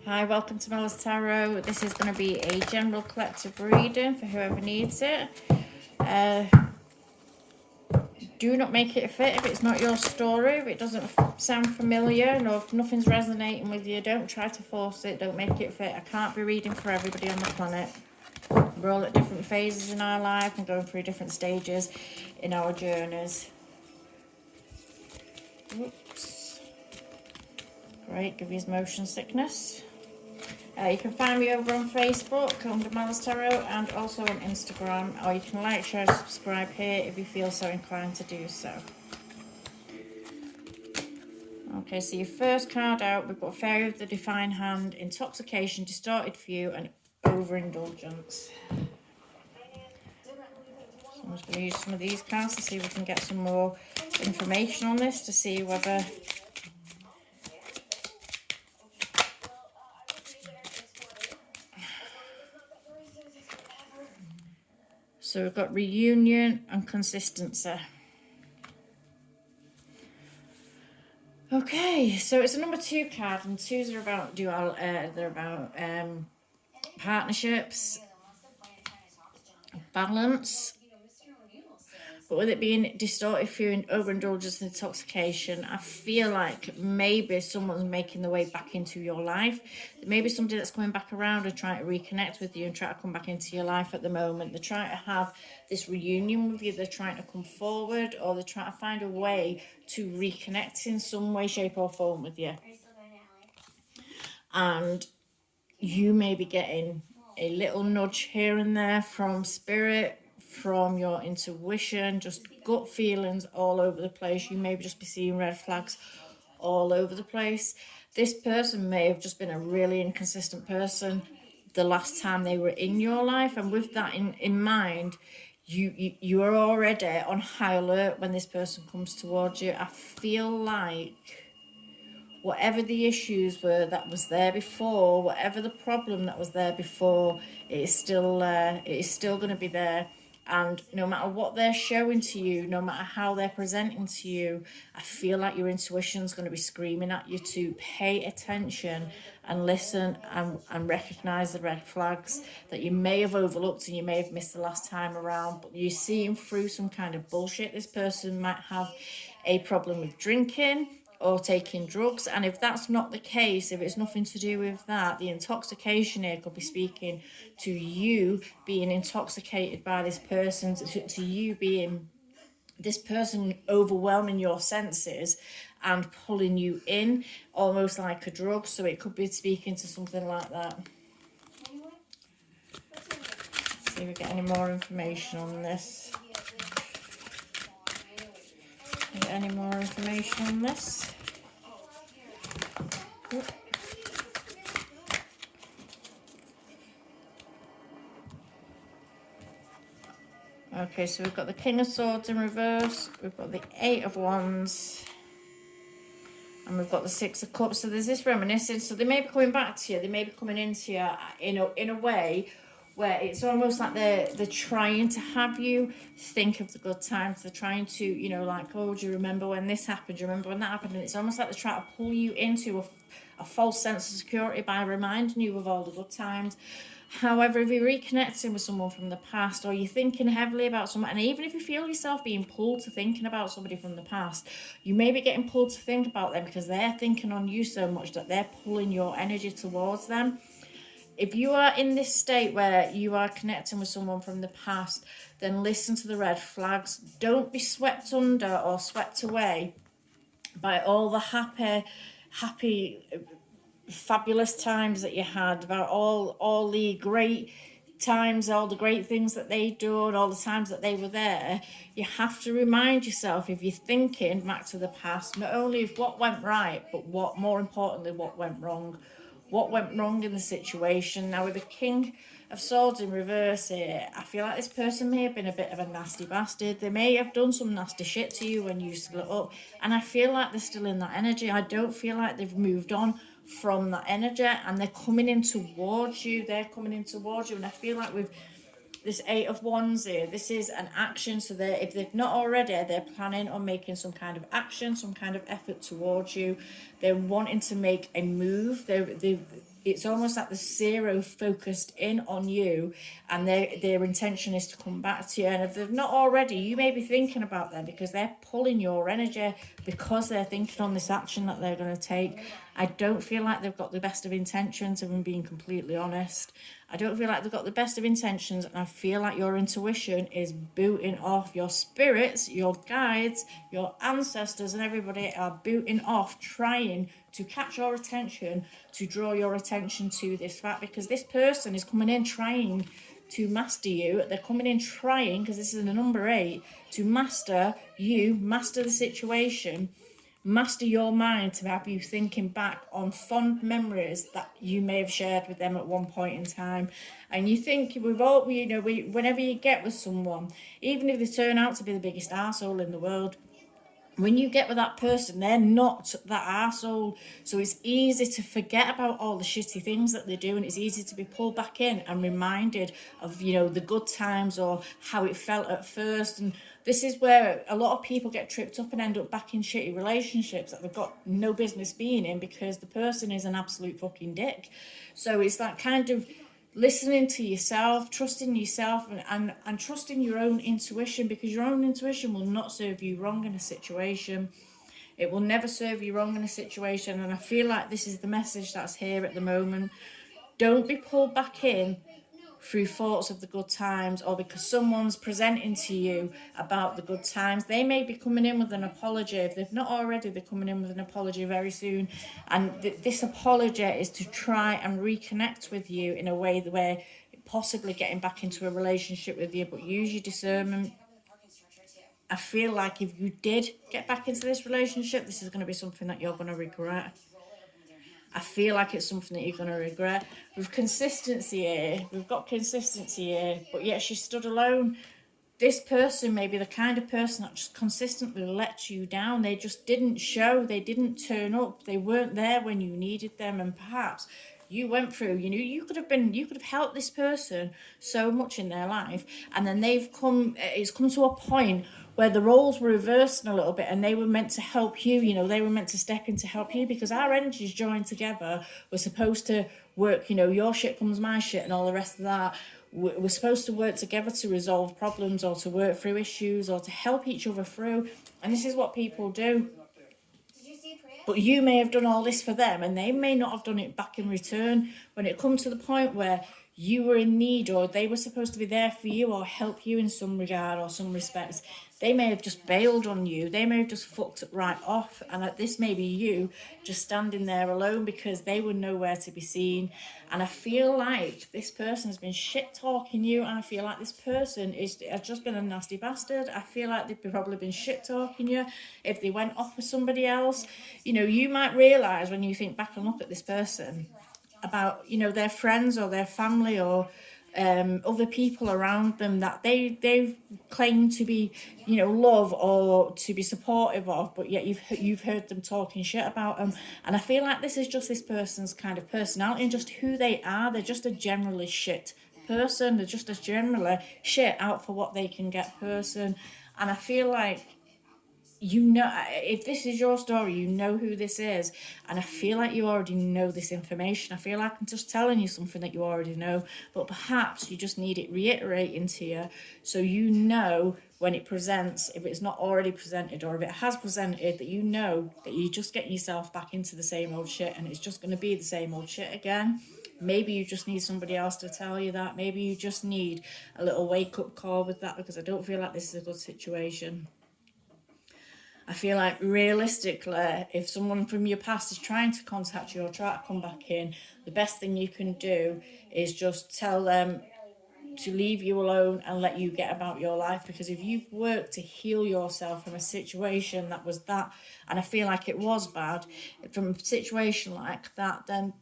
Hi, welcome to Mella's Tarot. This is going to be a general collective reading for whoever needs it. Do not make it a fit if it's not your story, if it doesn't sound familiar, and if nothing's resonating with you, don't try to force it, don't make it fit. I can't be reading for everybody on the planet. We're all at different phases in our life and going through different stages in our journeys. Oops. Great, give you motion sickness. You can find me over on Facebook under Mella's Tarot and also on Instagram, or you can like, share, subscribe here if you feel so inclined to do so. Okay, so your first card out, we've got Fairy of the Divine Hand, Intoxication, Distorted View, and Overindulgence. So I'm just going to use some of these cards to see if we can get some more information on this, to see whether... So we've got reunion and consistency. Okay, so it's a number 2 card, and 2s are about dual. They're about partnerships, balance. But with it being distorted view and overindulgence and intoxication, I feel like maybe someone's making their way back into your life. Maybe somebody that's coming back around and trying to reconnect with you and try to come back into your life at the moment. They're trying to have this reunion with you. They're trying to come forward, or they're trying to find a way to reconnect in some way, shape or form with you. And you may be getting a little nudge here and there from spirit, from your intuition, just gut feelings all over the place. You may just be seeing red flags all over the place. This person may have just been a really inconsistent person the last time they were in your life, and with that in mind, you are already on high alert when this person comes towards you. I feel like whatever the issues were that was there before, whatever the problem that was there before, it is still going to be there. And no matter what they're showing to you, no matter how they're presenting to you, I feel like your intuition's going to be screaming at you to pay attention and listen and recognize the red flags that you may have overlooked and you may have missed the last time around. But you're seeing through some kind of bullshit. This person might have a problem with drinking or taking drugs, and if that's not the case, if it's nothing to do with that, the intoxication here could be speaking to you being intoxicated by this person, to you being this person overwhelming your senses and pulling you in almost like a drug. So it could be speaking to something like that. Let's see if we get any more information on this. Any more information on this? Okay, so we've got the King of Swords in reverse, we've got the 8 of Wands, and we've got the 6 of Cups. So there's this reminiscence. So they may be coming back to you, they may be coming into you in a way where it's almost like they're trying to have you think of the good times. They're trying to, you know, like, oh, do you remember when this happened? Do you remember when that happened? And it's almost like they're trying to pull you into a false sense of security by reminding you of all the good times. However, if you're reconnecting with someone from the past, or you're thinking heavily about someone, and even if you feel yourself being pulled to thinking about somebody from the past, you may be getting pulled to think about them because they're thinking on you so much that they're pulling your energy towards them. If you are in this state where you are connecting with someone from the past, then listen to the red flags. Don't be swept under or swept away by all the happy, fabulous times that you had, about all the great times, all the great things that they done, all the times that they were there. You have to remind yourself, if you're thinking back to the past, not only of what went right, but what, more importantly, what went wrong. What went wrong in the situation. Now with the King of Swords in reverse here, I feel like this person may have been a bit of a nasty bastard. They may have done some nasty shit to you when you split up, and I feel like they're still in that energy. I don't feel like they've moved on from that energy, and they're coming in towards you. And I feel like with this 8 of Wands here, this is an action. So if they've not already, they're planning on making some kind of action, some kind of effort towards you. They're wanting to make a move. it's almost like the zero focused in on you, and their intention is to come back to you. And if they've not already, you may be thinking about them because they're pulling your energy, because they're thinking on this action that they're going to take. I don't feel like they've got the best of intentions, if I'm being completely honest. I don't feel like they've got the best of intentions, and I feel like your intuition is booting off. Your spirits, your guides, your ancestors and everybody are booting off, trying to catch your attention, to draw your attention to this fact, because this person is coming in trying to master you. They're coming in trying, because this is a number 8, to master you, master the situation, master your mind, to have you thinking back on fond memories that you may have shared with them at one point in time. And you think, whenever you get with someone, even if they turn out to be the biggest arsehole in the world, when you get with that person, they're not that arsehole. So it's easy to forget about all the shitty things that they do, and it's easy to be pulled back in and reminded of, the good times or how it felt at first. And this is where a lot of people get tripped up and end up back in shitty relationships that they've got no business being in, because the person is an absolute fucking dick. So it's that kind of listening to yourself, trusting yourself, and trusting your own intuition, because your own intuition will not serve you wrong in a situation. It will never serve you wrong in a situation. And I feel like this is the message that's here at the moment. Don't be pulled back in through thoughts of the good times, or because someone's presenting to you about the good times. They may be coming in with an apology. If they've not already, they're coming in with an apology very soon. And this apology is to try and reconnect with you in a way where possibly getting back into a relationship with you, but use your discernment. I feel like if you did get back into this relationship, this is going to be something that you're going to regret. I feel like it's something that you're going to regret. With consistency here, we've got consistency here, but yet she stood alone. This person may be the kind of person that just consistently lets you down. They just didn't show, they didn't turn up, they weren't there when you needed them. And perhaps you went through, you could have helped this person so much in their life, and then it's come to a point where the roles were reversed a little bit, and they were meant to help you, they were meant to step in to help you, because our energies joined together. We're supposed to work, your shit comes my shit and all the rest of that. We're supposed to work together to resolve problems, or to work through issues, or to help each other through. And this is what people do. But you may have done all this for them, and they may not have done it back in return. When it comes to the point where you were in need, or they were supposed to be there for you or help you in some regard or some respects, they may have just bailed on you. They may have just fucked it right off. And this may be you just standing there alone, because they were nowhere to be seen. And I feel like this person has been shit talking you. And I feel like this person has just been a nasty bastard. I feel like they've probably been shit talking you. If they went off with somebody else, you might realise when you think back and look at this person about, their friends or their family or other people around them that they've claimed to be, love or to be supportive of, but yet you've heard them talking shit about them. And I feel like this is just this person's kind of personality and just who they are. They're just a generally shit person. They're just a generally shit out for what they can get person. And I feel like, if this is your story, you know who this is. And I feel like you already know this information. I feel like I'm just telling you something that you already know, but perhaps you just need it reiterating to you, so when it presents, if it's not already presented, or if it has presented, that that you're just getting yourself back into the same old shit, and it's just going to be the same old shit again. Maybe you just need somebody else to tell you that. Maybe you just need a little wake-up call with that, because I don't feel like this is a good situation. I feel like realistically, if someone from your past is trying to contact you or try to come back in, the best thing you can do is just tell them to leave you alone and let you get about your life. Because if you've worked to heal yourself from a situation that was that, and I feel like it was bad, from a situation like that, then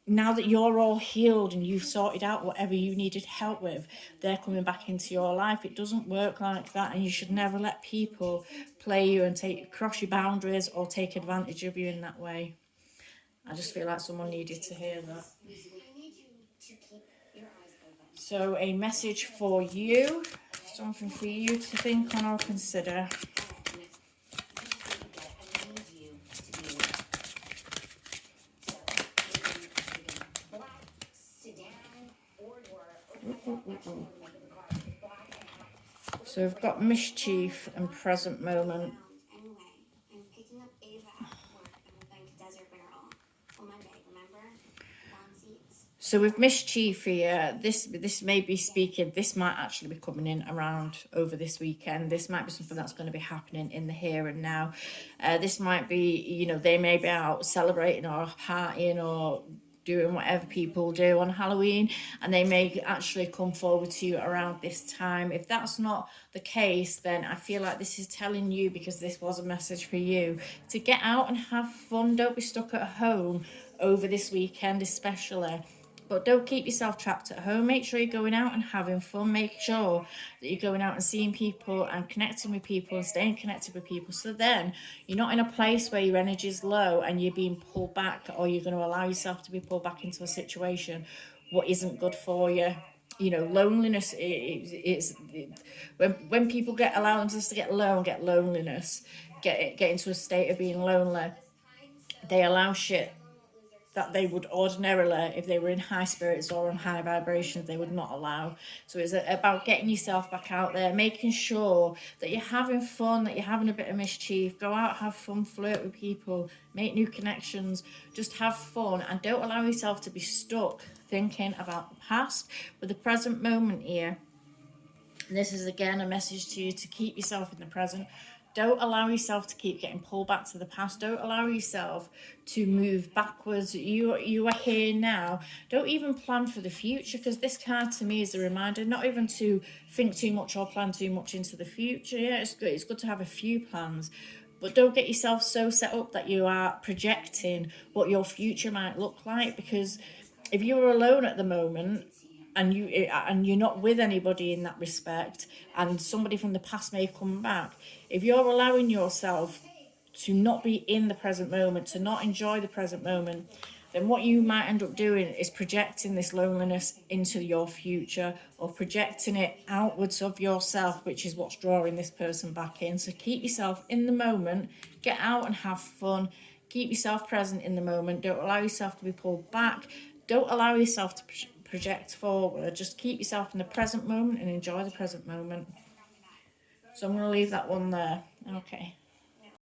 now that you're all healed and you've sorted out whatever you needed help with, they're coming back into your life. It doesn't work like that, and you should never let people play you and cross your boundaries or take advantage of you in that way. I just feel like someone needed to hear that. So a message for you, something for you to think on or consider. So we've got mischief and present moment. So with mischief here, this may be speaking, this might actually be coming in around over this weekend. This might be something that's going to be happening in the here and now. This might be, you know, they may be out celebrating or partying or doing whatever people do on Halloween, and they may actually come forward to you around this time. If that's not the case, then I feel like this is telling you, because this was a message for you, to get out and have fun. Don't be stuck at home over this weekend especially. But don't keep yourself trapped at home. Make sure you're going out and having fun. Make sure that you're going out and seeing people and connecting with people and staying connected with people. So then you're not in a place where your energy is low and you're being pulled back, or you're going to allow yourself to be pulled back into a situation what isn't good for you. You know, loneliness is when people get allowances to get low and get loneliness, get into a state of being lonely, they allow shit that they would ordinarily, if they were in high spirits or on high vibrations, they would not allow. So it's about getting yourself back out there, making sure that you're having fun, that you're having a bit of mischief. Go out, have fun, flirt with people, make new connections, just have fun, and don't allow yourself to be stuck thinking about the past. With the present moment here, and this is again a message to you to keep yourself in the present. Don't allow yourself to keep getting pulled back to the past. Don't allow yourself to move backwards. You are here now. Don't even plan for the future, because this card to me is a reminder not even to think too much or plan too much into the future. Yeah, it's good. It's good to have a few plans, but don't get yourself so set up that you are projecting what your future might look like, because if you're alone at the moment and you're not with anybody in that respect, and somebody from the past may come back, if you're allowing yourself to not be in the present moment, to not enjoy the present moment, then what you might end up doing is projecting this loneliness into your future, or projecting it outwards of yourself, which is what's drawing this person back in. So keep yourself in the moment, get out and have fun, keep yourself present in the moment. Don't allow yourself to be pulled back, don't allow yourself to project forward. Just keep yourself in the present moment and enjoy the present moment. So I'm going to leave that one there. Okay.